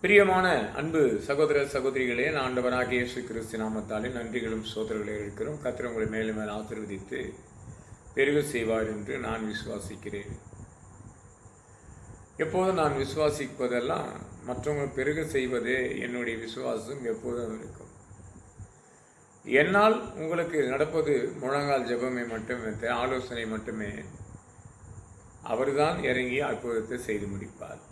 பிரியமான அன்பு சகோதர சகோதரிகளே, நான் ஆண்டவராகிய இயேசு கிறிஸ்து நாமத்தாலே நன்றிகளும் சோதரர்களை இருக்கிறோம். கர்த்தர் உங்களை மேலும் மேல் ஆசீர்வதித்து பெருக செய்வார் என்று நான் விசுவாசிக்கிறேன். எப்போதும் நான் விசுவாசிப்பதெல்லாம் மற்றவங்க பெருக செய்வதே என்னுடைய விசுவாசம் எப்போதும் இருக்கும். என்னால் உங்களுக்கு நடப்பது முழங்கால் ஜெபமே மட்டுமே, ஆலோசனை மட்டுமே. அவர்தான் இறங்கி அற்புதத்தை செய்து முடிப்பார்.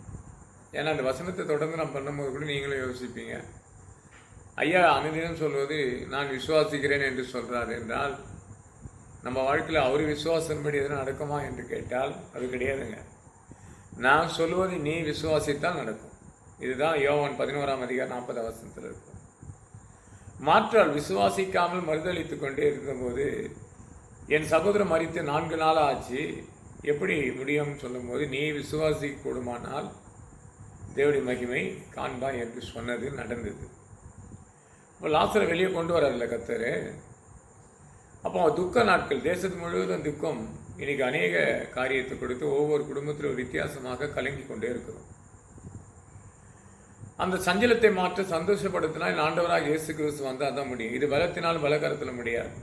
ஏன்னா அந்த வசனத்தை தொடர்ந்து நான் பண்ணும்போது கூட நீங்களும் யோசிப்பீங்க, ஐயா அனுதினம் சொல்வது நான் விசுவாசிக்கிறேன் என்று சொல்கிறார் என்றால் நம்ம வாழ்க்கையில் அவர் விசுவாசன்படி எதுவும் நடக்குமா என்று கேட்டால் அது கிடையாதுங்க. நான் சொல்வதை நீ விசுவாசித்தால் நடக்கும். இதுதான் யோவான் 11:40 இருக்கும். மாற்றால் விசுவாசிக்காமல் மறுதளித்து கொண்டே இருந்தபோது என் சகோதரன் மரித்து 4 நாள் ஆச்சு, எப்படி முடியும்னு சொல்லும்போது நீ விசுவாசிக்க கூடுமானால் தேவனுடைய மகிமை காண்பா என்று சொன்னது நடந்தது. இப்போ லாசரை வெளியே கொண்டு வரார்ல கர்த்தர். அப்போ துக்க நாட்கள், தேசத்து முழுவதும் துக்கம். இன்னைக்கு அநேக காரியத்தை கொடுத்து ஒவ்வொரு குடும்பத்திலும் வித்தியாசமாக கலங்கி கொண்டே இருக்கிறோம். அந்த சஞ்சலத்தை மாற்ற சந்தோஷப்படுத்தினால் ஆண்டவராக இயேசு கிறிஸ்து வந்தால் தான் முடியும். இது பலத்தினால் பலகரத்தில் முடியாது.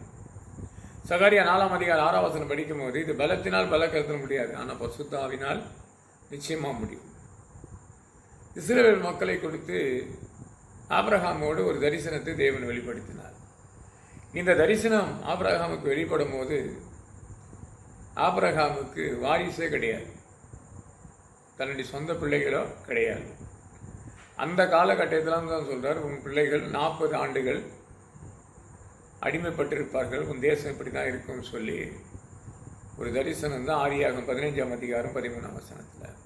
சகரியா 4:6 படிக்கும் போது இது பலத்தினால் பலகரத்தில் முடியாது, ஆனால் பரிசுத்த ஆவியினால் நிச்சயமாக முடியும். இஸ்ரவேல் மக்களை கொடுத்து ஆபிரகாமோடு ஒரு தரிசனத்தை தேவன் வெளிப்படுத்தினார். இந்த தரிசனம் ஆபிரகாமுக்கு வெளிப்படும் போது ஆபிரகாமுக்கு வாரிசே கிடையாது, தன்னுடைய சொந்த பிள்ளைகளோ கிடையாது. அந்த காலகட்டத்தில் தான் சொல்றார், உன் பிள்ளைகள் 40 ஆண்டுகள் அடிமைப்பட்டிருப்பார்கள், உன் தேசம் இப்படி தான் இருக்கும்னு சொல்லி ஒரு தரிசனம் தான் ஆதியாகமம் 15:13.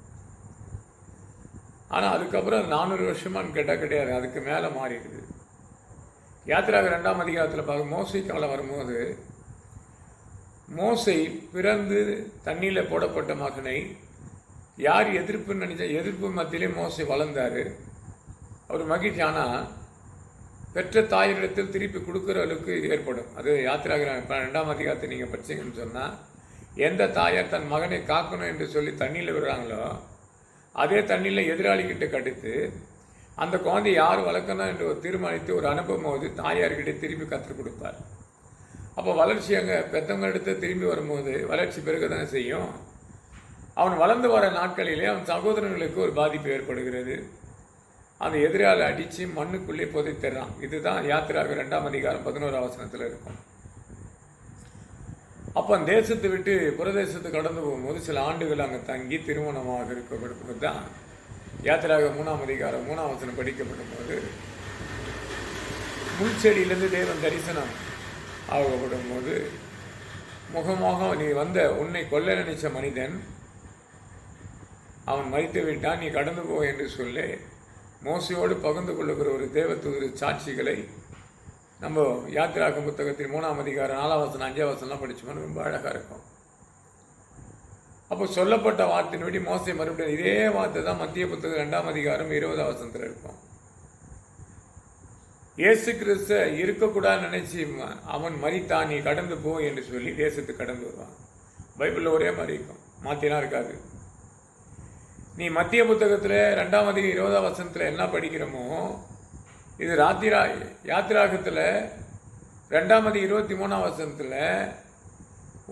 ஆனால் அதுக்கப்புறம் 400 வருஷமானு கேட்டால் கிடையாது, அதுக்கு மேலே மாறிடுது. யாத்திராகமம் 2 பார்க்க மோசை காலம் வரும்போது மோசை பிறந்து தண்ணியில் போடப்பட்ட மகனை யார் எதிர்ப்புன்னு நினைச்ச எதிர்ப்பு மத்தியிலே மோசை வளர்ந்தார். அவர் மகிழ்ச்சி. ஆனால் பெற்ற தாயிடத்தில் திருப்பி கொடுக்குற அளவுக்கு ஏற்படும். அது யாத்திராகமம் 2 நீங்கள் படிச்சீங்கன்னு சொன்னால், எந்த தாயார் தன் மகனை காக்கணும் என்று சொல்லி தண்ணியில் விடுறாங்களோ அதே தண்ணியில் எதிராளிக்கிட்ட கடுத்து அந்த குழந்தை யார் வளர்க்கணும் என்று தீர்மானித்து ஒரு அனுப்பும் போது தாயார்கிட்ட திரும்பி கற்றுக் கொடுப்பார். அப்போ வளர்ச்சி அங்கே பெற்றவங்க எடுத்து திரும்பி வரும்போது வளர்ச்சி பெருக தானே செய்யும். அவன் வளர்ந்து வர நாட்களிலே அவன் சகோதரர்களுக்கு ஒரு பாதிப்பு ஏற்படுகிறது. அந்த எதிராளி அடித்து மண்ணுக்குள்ளே புதைத்தர்றான். இதுதான் யாத்திராகமம் 2:11 இருக்கும். அப்போ அந்த தேசத்தை விட்டு புரதேசத்துக்கு கடந்து போகும்போது சில ஆண்டுகள் அங்கே தங்கி திருமணமாக இருக்கப்படும்போது தான் யாத்திராகமம் 3:3 படிக்கப்படும் போது முள்செடியிலிருந்து தேவன் தரிசனம் ஆகப்படும் போது முகமாக நீ வந்த உன்னை கொல்ல நினைச்ச மனிதன் அவன் மரித்து விட்டான், நீ கடந்து போ என்று சொல்லி மோசையோடு பகிர்ந்து கொள்ளுகிற ஒரு தேவதூதர் சாட்சிகளை நம்ம யாத்திராகமம் புத்தகத்தில் 3:4, 5 படிச்சோம்னா ரொம்ப அழகாக இருக்கும். அப்போ சொல்லப்பட்ட வார்த்தையின்படி மோசை மறுபடியும் இதே வார்த்தை தான் மத்திய புத்தகம் 2:20 இருக்கும். இயேசு கிறிஸ்து இருக்கக்கூடாதுன்னு நினைச்சு அவன் மரித்தான், நீ கடந்து போ என்று சொல்லி தேசத்துக்கு கடந்து வருவான். பைபிளில் ஒரே மாதிரி இருக்கும், மாற்றிலாம் இருக்காது. நீ மத்திய புத்தகத்தில் 2:20 என்ன படிக்கிறோமோ இது யாத்திராகத்தில் 2:23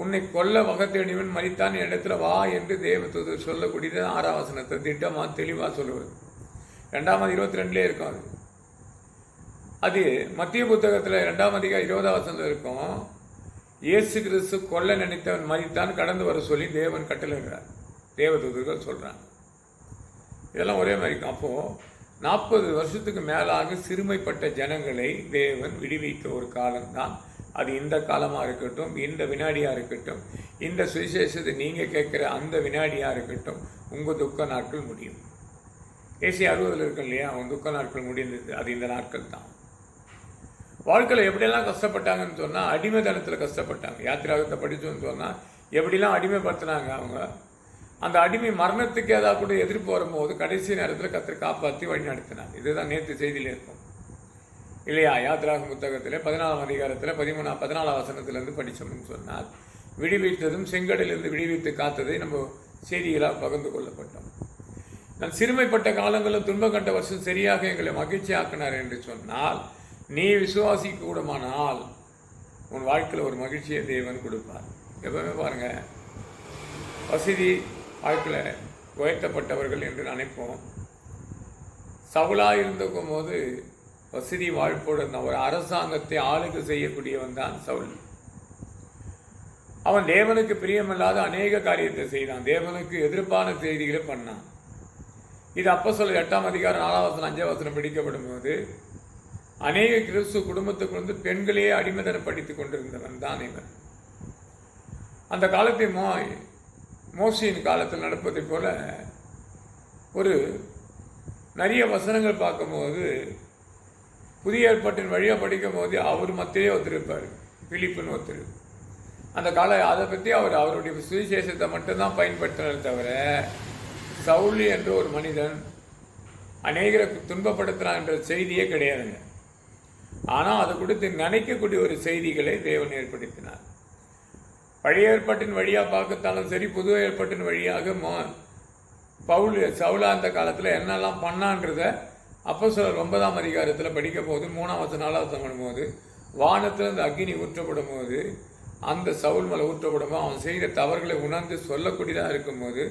உன்னை கொல்ல வகத்தேடிவன் மரித்தான் இடத்துல வா என்று தேவதூதர் சொல்லக்கூடியது 6 திட்டமாக தெளிவாக சொல்லுவது. 2:22 இருக்கும். அது மத்திய புத்தகத்தில் 2:20 இருக்கும். இயேசு கிறிஸ்து கொல்ல நினைத்தவன் மரித்தான், கடந்து வர சொல்லி தேவன் கட்டளைகிறார், தேவதூதர்கள் சொல்கிறாங்க. இதெல்லாம் ஒரே மாதிரி இருக்கும். அப்போது 40 வருஷத்துக்கு மேலாக சிறுமைப்பட்ட ஜனங்களை தேவன் விடுவிக்க ஒரு காலம்தான் அது. இந்த காலமாக இருக்கட்டும், இந்த வினாடியாக இருக்கட்டும், இந்த சுவிசேஷத்தை நீங்கள் கேட்குற அந்த வினாடியாக இருக்கட்டும், உங்கள் துக்க நாட்கள் முடியும். ஏசி 60 இருக்கும் இல்லையா, அவன் துக்க நாட்கள் முடிந்தது, அது இந்த நாட்கள் தான். வாழ்க்கையில் எப்படியெல்லாம் கஷ்டப்பட்டாங்கன்னு சொன்னால் அடிமைத்தனத்தில் கஷ்டப்பட்டாங்க. யாத்திராகத்தை படித்தோன்னு சொன்னால் எப்படிலாம் அடிமைப்படுத்தினாங்க அவங்க. அந்த அடிமை மரணத்துக்கு ஏதாவது கூட எதிர்ப்பு வரும்போது கடைசி நேரத்தில் கர்த்தர் காப்பாற்றி வழி நடத்தினாங்க. இதுதான் நேற்று செய்தியில் இருக்கும் இல்லையா. யாத்திராகமம் புத்தகத்தில் 14 14 படித்தோம்னு சொன்னால் விடுவித்ததும் செங்கடலிலிருந்து விடுவித்து காத்ததை நம்ம செய்திகளாக பகிர்ந்து கொள்ளப்பட்டோம். நான் சிறுமைப்பட்ட காலங்களும் துன்ப கண்ட வருஷம் சரியாக எங்களை மகிழ்ச்சியாக்கினார் என்று சொன்னால், நீ விசுவாசிக்க கூடுமானால் உன் வாழ்க்கையில் ஒரு மகிழ்ச்சியை தேவன் கொடுப்பார். எப்பவுமே பாருங்க, வசதி வாழ்க்கையில் உயர்த்தப்பட்டவர்கள் என்று நினைப்போம். சவுலாக இருந்திருக்கும் போது வசதி வாழ்ப்போடு ஒரு அரசாங்கத்தை ஆளுகை செய்யக்கூடியவன் தான் சவுல். அவன் தேவனுக்கு பிரியமில்லாத அநேக காரியத்தை செய்தான். தேவனுக்கு எதிர்ப்பான செய்திகளை பண்ணான். இது அப்போஸ்தலர் 8ஆம் அதிகாரம் 4ஆம் வசனம் 5ஆம் வசனம் பிடிக்கப்படும் போது அநேக கிறிஸ்து குடும்பத்துக்கு வந்து பெண்களையே அடிமைத்தனப்படுத்திக் கொண்டிருந்தவன் தான் இவன். அந்த காலத்தில் மோசையின் காலத்தில் நடப்பதை போல ஒரு நிறைய வசனங்கள் பார்க்கும்போது, புதிய ஏற்பாட்டின் வழியாக படிக்கும் போது அவர் மத்தியே ஒருத்தருப்பார், பிலிப்புன்னு ஒருத்தர். அந்த அதை பற்றி அவருடைய சுவிசேஷத்தை மட்டும்தான் பயன்படுத்தினார் தவிர, சவுல் என்ற ஒரு மனிதன் அநேகரை துன்பப்படுத்துகிறான் என்ற செய்தியே கிடையாதுங்க. ஆனால் அதை கொடுத்து நினைக்கக்கூடிய ஒரு செய்திகளை தேவன் ஏற்படுத்தினார். பழைய ஏற்பாட்டின் வழியாக பார்க்கத்தாலும் சரி, புது ஏற்பாட்டின் வழியாக சவுலா அந்த காலத்தில் என்னெல்லாம் பண்ணான்றத அப்போஸ்தலர் 9ஆம் அதிகாரத்தில் படிக்க போது 3ஆம் வசனம் 4ஆம் வசனம் பண்ணும்போது, வானத்தில் அந்த அக்னி ஊற்றப்படும் போது, அந்த சவுல் மேலே ஊற்றப்படும் போது அவன் செய்த தவறுகளை உணர்ந்து சொல்லக்கூடியதாக இருக்கும்போது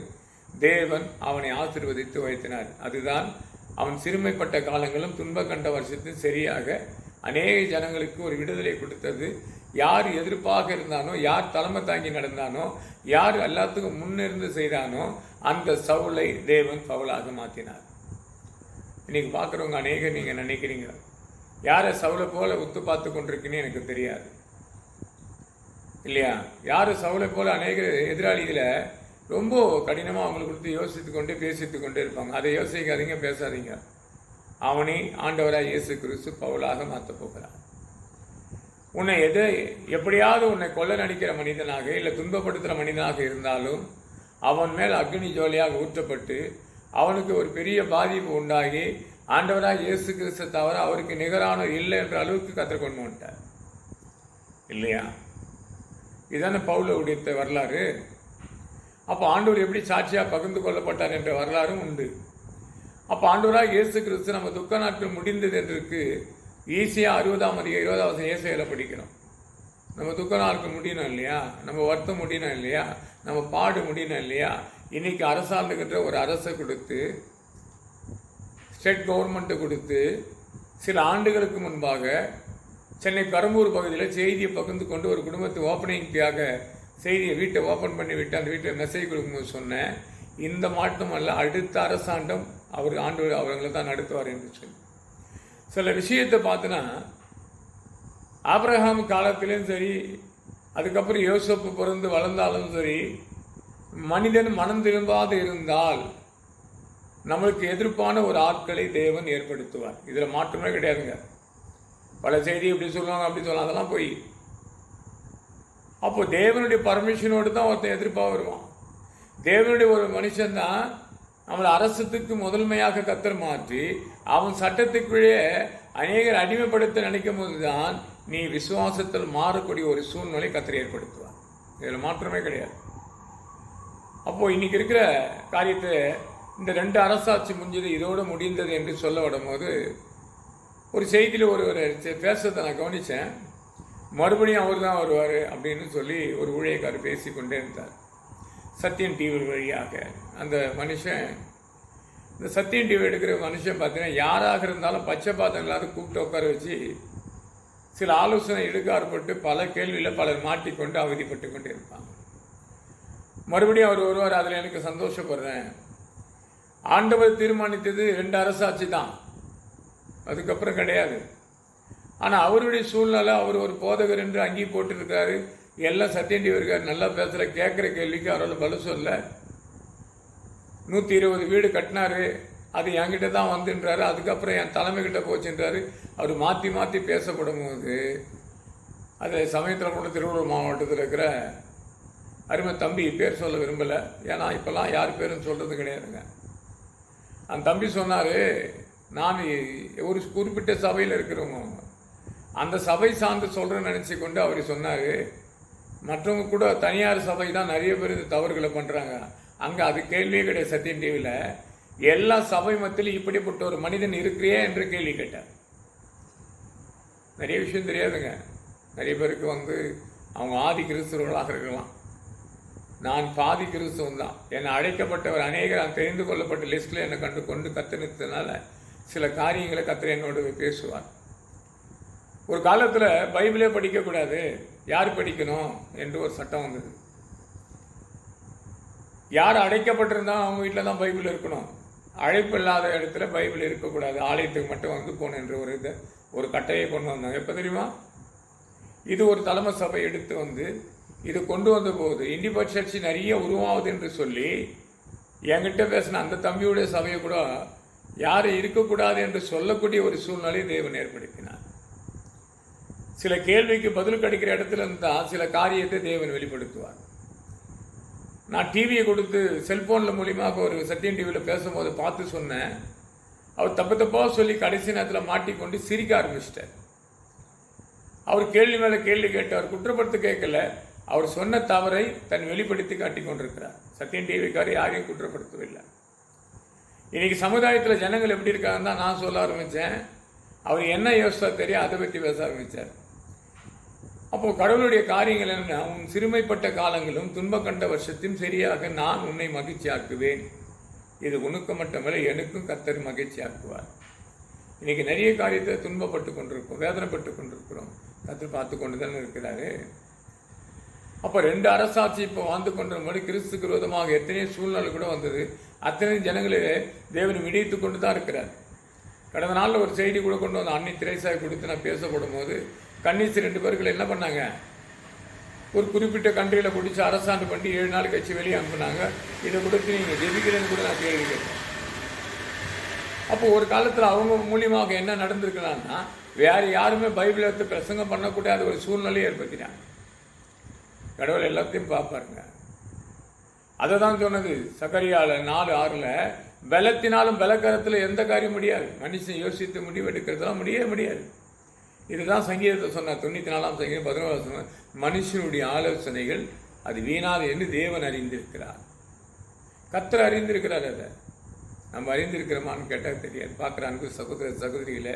தேவன் அவனை ஆசீர்வதித்து வைத்தினார். அதுதான் அவன் சிறுமைப்பட்ட காலங்களும் துன்ப கண்ட வருஷத்தில் சரியாக அநேக ஜனங்களுக்கு ஒரு விடுதலை கொடுத்தது. யார் எதிர்ப்பாக இருந்தானோ, யார் தலைமை தாங்கி நடந்தானோ, யார் எல்லாத்துக்கும் முன்னிருந்து செய்தானோ, அந்த சவுலை தேவன் பவுலாக மாற்றினார். இன்னைக்கு பார்க்குறவங்க அநேக நீங்கள் நினைக்கிறீங்க, யாரை சவுலை போல உத்து பார்த்து கொண்டிருக்குன்னு எனக்கு தெரியாது இல்லையா? யார் சவுலை போல அநேக எதிராளிகளை ரொம்ப கடினமாக அவங்களுக்கு கொடுத்து யோசித்து கொண்டே பேசித்து கொண்டே இருப்பாங்க. அதை யோசிக்காதீங்க, பேசாதீங்க. அவனை ஆண்டவராக இயேசு கிறிஸ்து பவுலாக மாற்றப் போகிறார். உன்னை எப்படியாவது உன்னை கொல்ல நடிக்கிற மனிதனாக இல்லை துன்பப்படுத்துகிற மனிதனாக இருந்தாலும் அவன் மேல் அக்னி ஜோலியாக ஊற்றப்பட்டு அவனுக்கு ஒரு பெரிய பாதிப்பு உண்டாகி ஆண்டவராக இயேசு கிறிஸ்து தவிர அவருக்கு நிகரான இல்லை என்ற அளவுக்கு கற்றுக்கொண்டு வந்துட்டார் இல்லையா? இதான பவுலுடைய வரலாறு. அப்போ ஆண்டவர் எப்படி சாட்சியாக பகிர்ந்து கொள்ளப்பட்டார் என்ற வரலாறும் உண்டு. அப்போ ஆண்டவராக இயேசு கிறிஸ்து நம்ம துக்க நாட்கள் முடிந்தது என்றுக்கு ஈஸியாக 60ஆம் அதிகாரம் 20ஆம் வசனம் ஏசாயால படிக்கிறோம். நம்ம துக்க நாட்கள் முடியணும் இல்லையா? நம்ம வருத்தம் முடியணும் இல்லையா? நம்ம பாடு முடியணும் இல்லையா? இன்னைக்கு அரசாண்டுகின்ற ஒரு அரசை கொடுத்து, ஸ்டேட் கவர்மெண்ட்டை கொடுத்து, சில ஆண்டுகளுக்கு முன்பாக சென்னை பெரம்பூர் பகுதியில் செய்தியை பகிர்ந்து கொண்டு ஒரு குடும்பத்தை ஓப்பனிங்காக செய்தியை வீட்டை ஓப்பன் பண்ணி விட்டு அந்த வீட்டில் மெசேஜ் கொடுக்கும்போது சொன்னேன், இந்த மாட்டம் அல்ல, அடுத்த அரசாண்டம் ஆண்டவர் அவர்களை தான் நடத்துவார் என்று சொல்லி சில விஷயத்தை பார்த்தோன்னா, ஆபிரகாம் காலத்திலும் சரி, அதுக்கப்புறம் யோசேப்பு பிறந்து வளர்ந்தாலும் சரி, மனிதன் மனம் திரும்பாது இருந்தால் நம்மளுக்கு எதிர்ப்பான ஒரு ஆட்களை தேவன் ஏற்படுத்துவார். இதில் மாற்றமே கிடையாதுங்க. பல செய்தி இப்படி சொல்லுவாங்க, அப்படி சொல்லலாம், அதெல்லாம் போய் அப்போ தேவனுடைய பர்மிஷனோடு தான் ஒருத்தன் எதிர்ப்பாக வருவான். தேவனுடைய ஒரு மனுஷன்தான் நம்மளை அரசத்துக்கு முதன்மையாக கத்தர் மாற்றி அவன் சட்டத்துக்குள்ளே அநேகர் அடிமைப்படுத்த நினைக்கும் போது தான் நீ விசுவாசத்தில் மாறக்கூடிய ஒரு சூழ்நிலை கத்தர் ஏற்படுத்துவார். இதில் மாற்றமே கிடையாது. அப்போது இன்னைக்கு இருக்கிற காரியத்தை இந்த 2 அரசாட்சி முடிஞ்சது இதோடு முடிந்தது என்று சொல்ல விடும்போது ஒரு செய்தியில் ஒரு பேசுறதை நான் கவனித்தேன். மறுபடியும் அவர் தான் வருவார் அப்படின்னு சொல்லி ஒரு ஊழியக்காரர் பேசி கொண்டே இருந்தார் சத்தியம் டிவி வழியாக. அந்த மனுஷன், இந்த சத்தியம் டிவி எடுக்கிற மனுஷன் பார்த்தீங்கன்னா யாராக இருந்தாலும் பச்சை பாத்திரங்களாவது கூப்பிட்டு உட்கார வச்சு சில ஆலோசனை எடுக்காற்பட்டு பல கேள்வியில் பலர் மாட்டிக்கொண்டு அவதிப்பட்டு கொண்டு இருப்பாங்க. மறுபடியும் அவர் வருவார். அதில் எனக்கு சந்தோஷப்படுறேன். ஆண்டவர் தீர்மானித்தது 2 அரசாட்சி தான், அதுக்கப்புறம் கிடையாது. ஆனால் அவருடைய சூழ்நிலை, அவர் ஒரு போதகர் என்று அங்கேயே போட்டுருக்காரு, எல்லாம் சத்தியம் டிவி இருக்கார், நல்லா பேசுகிற, கேட்குற கேள்விக்கு அவரால் பதில் சொல்ல. 120 வீடு கட்டினாரு, அது என்கிட்ட தான் வந்துன்றாரு, அதுக்கப்புறம் என் தலைமைக்கிட்ட போச்சுன்றாரு. அவர் மாற்றி மாற்றி பேசப்படும் போது அது சமயத்தில் கூட திருவள்ளூர் மாவட்டத்தில் இருக்கிற அருமை தம்பி, பேர் சொல்ல விரும்பலை, ஏன்னா இப்போல்லாம் யார் பேரும் சொல்கிறது கிடையாதுங்க. அந்த தம்பி சொன்னார், நான் ஒரு குறிப்பிட்ட சபையில் இருக்கிறவங்க அந்த சபை சார்ந்து சொல்கிறேன்னு நினச்சி கொண்டு அவர் சொன்னார், மற்றவங்க கூட தனியார் சபை தான் நிறைய பேர் தவறுகளை பண்ணுறாங்க, அங்கே அது கேள்வியே கிடையாது. சத்தியம் டிவியில் எல்லா சபை மத்தியிலும் இப்படிப்பட்ட ஒரு மனிதன் இருக்கிறியே என்று கேள்வி கேட்டார். நிறைய விஷயம் தெரியாதுங்க. நிறைய பேருக்கு அவங்க ஆதி கிறிஸ்தவர்களாக இருக்கலாம். நான் பாதி கிறிஸ்தவன் தான். என்னை அழைக்கப்பட்டவர் அநேகர் தெரிந்து கொள்ளப்பட்ட லிஸ்ட்டில் என்னை கொண்டு கத்தனித்ததுனால சில காரியங்களை கத்தர் என்னோடு பேசுவார். ஒரு காலத்தில் பைபிளே படிக்கக்கூடாது, யார் படிக்கணும் என்று ஒரு சட்டம் வந்தது. யார் அழைக்கப்பட்டிருந்தாலும் அவங்க வீட்டில் தான் பைபிள் இருக்கணும். அழைப்பு இல்லாத இடத்துல பைபிள் இருக்கக்கூடாது, ஆலயத்துக்கு மட்டும் போகணும் என்ற ஒரு கட்டையை கொண்டு வந்தாங்க. எப்போ தெரியுமா? இது ஒரு தலைமை சபை எடுத்து இது கொண்டு வந்த போது இண்டிபெண்டன்ட் சர்ச் நிறைய உருவாகுது என்று சொல்லி என்கிட்ட பேசின அந்த தம்பியுடைய சபையை கூட யாரும் இருக்கக்கூடாது என்று சொல்லக்கூடிய ஒரு சூழ்நிலையை தேவன் ஏற்படுத்தினார். சில கேள்விக்கு பதில் கிடைக்கிற இடத்துல இருந்தால் சில காரியத்தை தேவன் வெளிப்படுத்துவார். நான் டிவியை கொடுத்து செல்போனில் மூலியமாக ஒரு சத்தியம் டிவியில் பேசும்போது பார்த்து சொன்னேன். அவர் தப்பாக சொல்லி கடைசி நேரத்தில் மாட்டிக்கொண்டு சிரிக்க ஆரம்பிச்சிட்டார். அவர் கேள்வி மேலே கேள்வி கேட்டார், குற்றப்படுத்த கேட்கல. அவர் சொன்ன தவறை தன் வெளிப்படுத்தி காட்டி கொண்டிருக்கிறார். சத்தியம் டிவிக்காரர் யாரையும் குற்றப்படுத்தவில்லை. இன்னைக்கு சமுதாயத்தில் ஜனங்கள் எப்படி இருக்காங்கன்னு தான் நான் சொல்ல ஆரம்பித்தேன். அவர் என்ன யோசித்தா தெரியும், அதை பற்றி பேச ஆரம்பித்தார். அப்போது கடவுளுடைய காரியங்கள் என்ன, உன் சிறுமைப்பட்ட காலங்களும் துன்ப கண்ட வருஷத்தையும் சரியாக நான் உன்னை மகிழ்ச்சியாக்குவேன். இது உனக்கு மட்டுமல்ல, எனக்கும் கர்த்தர் மகிழ்ச்சியாக்குவார். இன்னைக்கு நிறைய காரியத்தை துன்பப்பட்டு கொண்டிருக்கோம், வேதனைப்பட்டு கொண்டிருக்கிறோம். கர்த்தர் பார்த்து கொண்டு தானே இருக்கிறாரு. அப்போ 2 அரசாட்சி இப்போ வாழ்ந்து கொண்டிருக்கும்போது கிறிஸ்துக்கு விரோதமாக எத்தனையோ சூழ்நிலை கூட வந்தது. அத்தனை ஜனங்களே தேவனை விடித்து கொண்டு தான் இருக்கிறார். கடந்த நாளில் ஒரு செய்தி கூட கொண்டு வந்து அன்னை திரைசாய் கொடுத்து நான் பேசப்படும் போது கன்னிசி 2 பேர்கள் என்ன பண்ணாங்க, ஒரு குறிப்பிட்ட கண்ட்ரியில் பிடிச்சி அரசாண்டு பண்ணி 7 நாள் கழிச்சு வெளியே அனுப்புனாங்க. இதை கொடுத்து நீங்கள் ஜெபிக்கிறேன்னு கூட நான் கேள்வி கேட்டேன். அப்போ ஒரு காலத்தில் அவங்க மூலியமாக என்ன நடந்திருக்கலாம்னா, வேறு யாருமே பைபிள் எடுத்து பிரசங்கம் பண்ணக்கூடாத ஒரு சூழ்நிலையை ஏற்படுத்தினாங்க. கடவுள் எல்லாத்தையும் பார்ப்பாருங்க. அதை தான் சொன்னது சகரியால 4:6 பலத்தினாலும் பலக்கரத்தில் எந்த காரியம் முடியாது. மனுஷன் யோசித்து முடிவெடுக்கிறதுலாம் முடியாது. இதுதான் சங்கீதத்தை சொன்னார். 94ஆம் சங்கீதம் 11 சொன்னார், மனுஷனுடைய ஆலோசனைகள் அது வீணாது என்று தேவன் அறிந்திருக்கிறார். கர்த்தர் அறிந்திருக்கிறார். அதை நம்ம அறிந்திருக்கிறோமான்னு கேட்டால் தெரியாது. பார்க்குற அன்பு சகோதர சகோதரிகளை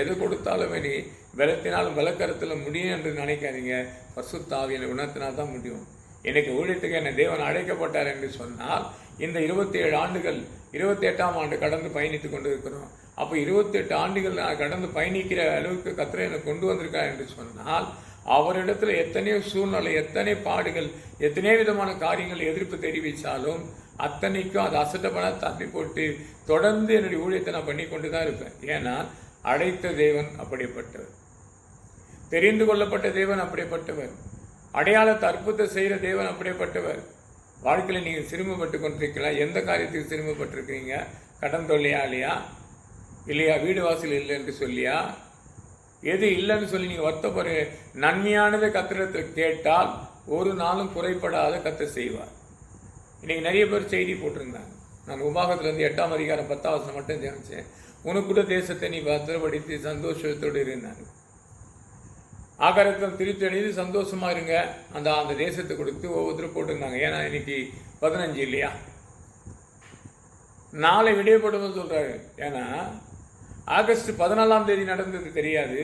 எது கொடுத்தாலும் நீ பலத்தினாலும் பலக்கரத்தில் முடியும் என்று நினைக்காதீங்க. பரிசுத்த ஆவியின் குணத்தினால் தான் முடியும். இன்னைக்கு ஊழியத்துக்கு என்னை தேவன் அழைக்கப்பட்டார் என்று சொன்னால் இந்த 27 ஆண்டுகள் 28ஆம் ஆண்டு கடந்து பயணித்து கொண்டு இருக்கிறோம். அப்போ 28 ஆண்டுகள் நான் கடந்து பயணிக்கிற அளவுக்கு கர்த்தர் என்னை கொண்டு வந்திருக்கார் என்று சொன்னால் அவரிடத்துல எத்தனையோ சூழ்நிலை, எத்தனை பாடுகள், எத்தனையோ விதமான காரியங்கள் எதிர்ப்பு தெரிவித்தாலும் அத்தனைக்கும் அதை அசட்டப்பட தப்பி போட்டு தொடர்ந்து என்னுடைய ஊழியத்தை நான் பண்ணி கொண்டு தான் இருப்பேன். ஏன்னா அழைத்த தேவன் அப்படிப்பட்டவர், தெரிந்து கொள்ளப்பட்ட தேவன் அப்படிப்பட்டவர், அடையாளத்தை அற்புதத்தை செய்கிற தேவன் அப்படிப்பட்டவர். வாழ்க்கையில் நீங்கள் சிறுமப்பட்டு கொண்டிருக்கலாம். எந்த காரியத்துக்கு சிறுமப்பட்டிருக்கீங்க? கடன் தொல்லையா இல்லையா? வீடு வாசல் இல்லை என்று சொல்லியா? எது இல்லைன்னு சொல்லி நீங்கள் வருத்தப்படுற நன்மையானதை கர்த்தரிடத்தில் கேட்டால் ஒரு நாளும் குறைப்படாத கர்த்தர் செய்வார். இன்னைக்கு நிறைய பேர் செய்தி போட்டிருந்தாங்க. நான் உபாகத்திலேருந்து 8ஆம் அதிகாரம் 10ஆம் வசனம் மட்டும் தியானிச்சேன். உனக்கு கூட தேசத்தை நீ பத்திரப்படுத்தி சந்தோஷத்தோடு இருந்தாங்க. ஆகாரத்தை திருத்தி அணிந்து சந்தோஷமா இருங்க. அந்த தேசத்தை கொடுத்து ஒவ்வொருத்தரும் போட்டிருந்தாங்க. ஏன்னா இன்னைக்கு 15 இல்லையா, நாளை விடையப்படும் சொல்றாரு. ஏன்னா ஆகஸ்ட் 14ஆம் தேதி நடந்தது தெரியாது,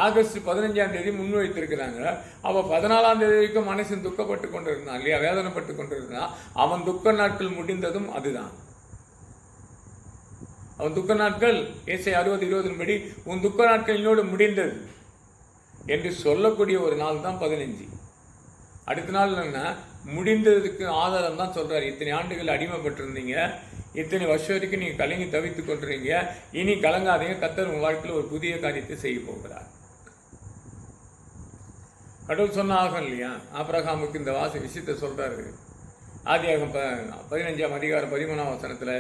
ஆகஸ்ட் 15ஆம் தேதி முன்வைத்திருக்கிறாங்க. அப்போ 14ஆம் தேதி வரைக்கும் மனுஷன் துக்கப்பட்டு கொண்டு இருந்தான் இல்லையா, வேதனைப்பட்டு கொண்டு இருந்தான். அவன் துக்க நாட்கள் முடிந்ததும் அதுதான். அவன் துக்க நாட்கள் ஏசாயா 60:20 படி உன் துக்க நாட்கள் என்னோடு முடிந்தது என்று சொல்லக்கூடிய ஒரு நாள் தான் 15. அடுத்த நாள் என்ன முடிந்ததுக்கு ஆதாரம் தான் சொல்றாரு. இத்தனை ஆண்டுகள் அடிமைப்பட்டிருந்தீங்க, இத்தனை வருஷம் வரைக்கும் நீங்கள் கலங்கி தவித்து கொண்டுறீங்க, இனி கலங்காதீங்க, கர்த்தர் உங்கள் வாழ்க்கையில் ஒரு புதிய காரியத்தை செய்ய போகிறார். கடவுள் சொன்ன ஆகும் இல்லையா, ஆபிரகாமுக்கு இந்த விஷயத்தை சொல்றாரு. ஆதியாகமம் 15ஆம் அதிகாரம் 13ஆம் வசனத்தில்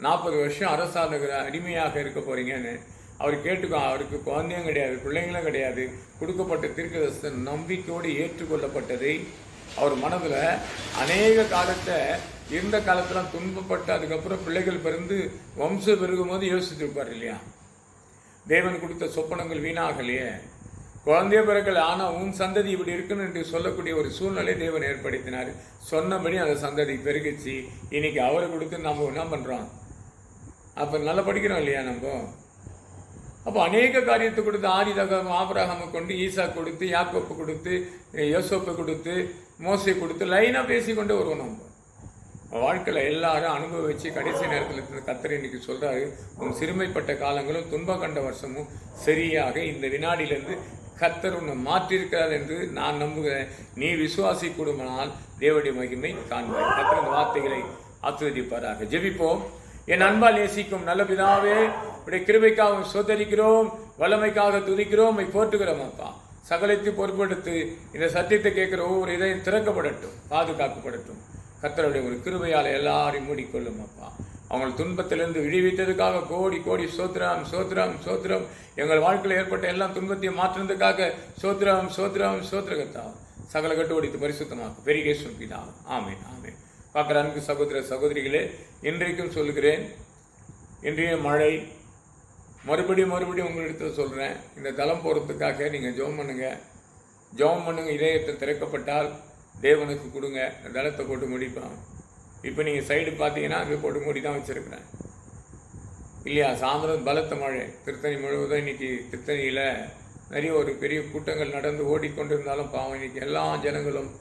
40 வருஷம் அரசாளுகிற அடிமையாக இருக்க போறீங்கன்னு அவர் கேட்டுக்கோ. அவருக்கு குழந்தையும் கிடையாது, பிள்ளைங்களும் கிடையாது. கொடுக்கப்பட்ட தீர்க்கதரிசன நம்பிக்கையோடு ஏற்றுக்கொள்ளப்பட்டதை அவர் மனதில் அநேக காலத்தை இருந்த காலத்தில் துன்பப்பட்டு அதுக்கப்புறம் பிள்ளைகள் பிறந்து வம்சம் பெருகும் போது யோசித்து இருப்பார் இல்லையா. தேவன் கொடுத்த சொப்பனங்கள் வீணாகலையே, குழந்தைய பிறகு ஆனால் உன் சந்ததி இப்படி இருக்குன்னு என்று சொல்லக்கூடிய ஒரு சூழ்நிலை தேவன் ஏற்படுத்தினார். சொன்னபடி அந்த சந்ததி பெருகிச்சு. இன்னைக்கு அவரை கொடுத்து நம்ம என்ன பண்ணுறோம், அப்போ நல்லா படிக்கிறோம் இல்லையா நம்ம? அப்போ அநேக காரியத்தை கொடுத்து ஆதிதாகம் ஆபிரகாமை கொண்டு ஈசா கொடுத்து யாக்கோப்பு கொடுத்து யோசோப்பை கொடுத்து மோசை கொடுத்து லைனாக பேசி கொண்டு வருவோம். நம்ம வாழ்க்கையில் எல்லாரும் அனுபவிச்சு கடைசி நேரத்தில் இருந்த கர்த்தர் இன்னைக்கு சொல்கிறாரு, உன் சிறுமைப்பட்ட காலங்களும் துன்பம் கண்ட வருஷமும் சரியாக இந்த வினாடியிலேருந்து கர்த்தர் உன்னை மாற்றிருக்கிறார் என்று நான் நம்புகிறேன். நீ விசுவாசி கூடுமானால் தேவனுடைய மகிமை காண்பாய். கர்த்தர் இந்த வார்த்தைகளை ஆசீர்வதிப்பாராக. ஜெபிப்போம். என் அன்பால் நேசிக்கும் நல்ல பிதாவே, உடைய கிருபைக்காக சோதரிக்கிறோம், வல்லமைக்காக துதிக்கிறோம், போற்றுகிறோம் அப்பா. சகலத்தை பொறுப்படுத்து இந்த சத்தியத்தை கேட்கிற ஒவ்வொரு இதையும் திறக்கப்படட்டும், பாதுகாக்கப்படட்டும். கர்த்தருடைய ஒரு கிருபையால் எல்லாரையும் மூடிக்கொள்ளும் அப்பா. அவங்கள் துன்பத்திலிருந்து விடுவித்ததுக்காக கோடி கோடி சோத்திரம் சோத்திரம் சோத்திரம். எங்கள் வாழ்க்கையில் ஏற்பட்ட எல்லா துன்பத்தையும் மாற்றுறதுக்காக சோத்திரம் சோத்திரம் சோத்திரகத்தா. சகல கட்டு ஒடித்து பரிசுத்தமாக பெரிய பிதா. ஆமேன் ஆமேன். பார்க்குற அன்பு சகோதர சகோதரிகளே, இன்றைக்கும் சொல்லுகிறேன், இன்றைய மழை மறுபடியும் உங்களிடத்தில் சொல்கிறேன், இந்த தளம் போகிறதுக்காக நீங்கள் ஜெபம் பண்ணுங்கள். இதயத்தை திறக்கப்பட்டால் தேவனுக்கு கொடுங்க, தளத்தை போட்டு முடிப்பான். இப்போ நீங்கள் சைடு பார்த்தீங்கன்னா அங்கே போட்டு மூடி தான் வச்சுருக்கிறேன் இல்லையா? சாயந்தரம் பலத்த மழை திருத்தணி முழுவதும் இன்றைக்கி திருத்தணியில் நிறைய ஒரு பெரிய கூட்டங்கள் நடந்து ஓடிக்கொண்டிருந்தாலும் பாவம் இன்றைக்கி எல்லா ஜனங்களும்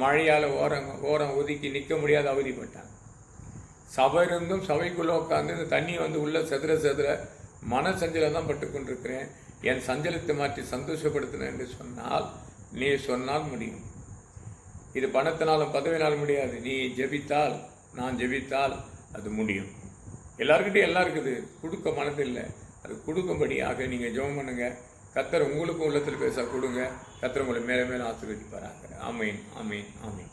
மழையால் ஓரம் ஒதுக்கி நிற்க முடியாத அவதிப்பட்டாங்க. சபை இருந்தும் சபைக்குள்ளே உட்காந்து இந்த தண்ணி உள்ளே செதுற மன சஞ்சலம் தான் பட்டு கொண்டிருக்கிறேன். என் சஞ்சலத்தை மாற்றி சந்தோஷப்படுத்தினேன் என்று சொன்னால் நீ சொன்னால் முடியும். இது பணத்தினாலும் பதவினாலும் முடியாது. நீ ஜெபித்தால், நான் ஜெபித்தால் அது முடியும். எல்லாருக்கிட்டையும் எல்லாம் இருக்குது, கொடுக்க மனதில்லை. அது கொடுக்கும்படியாக நீங்கள் ஜெபம் பண்ணுங்கள். கர்த்தர் உங்களுக்கும் உள்ளத்தில் பேச கொடுங்க. கர்த்தர் உங்களை மேலே மேலே ஆசீர்வதிப்பாராங்க. ஆமீன் ஆமீன் ஆமீன்.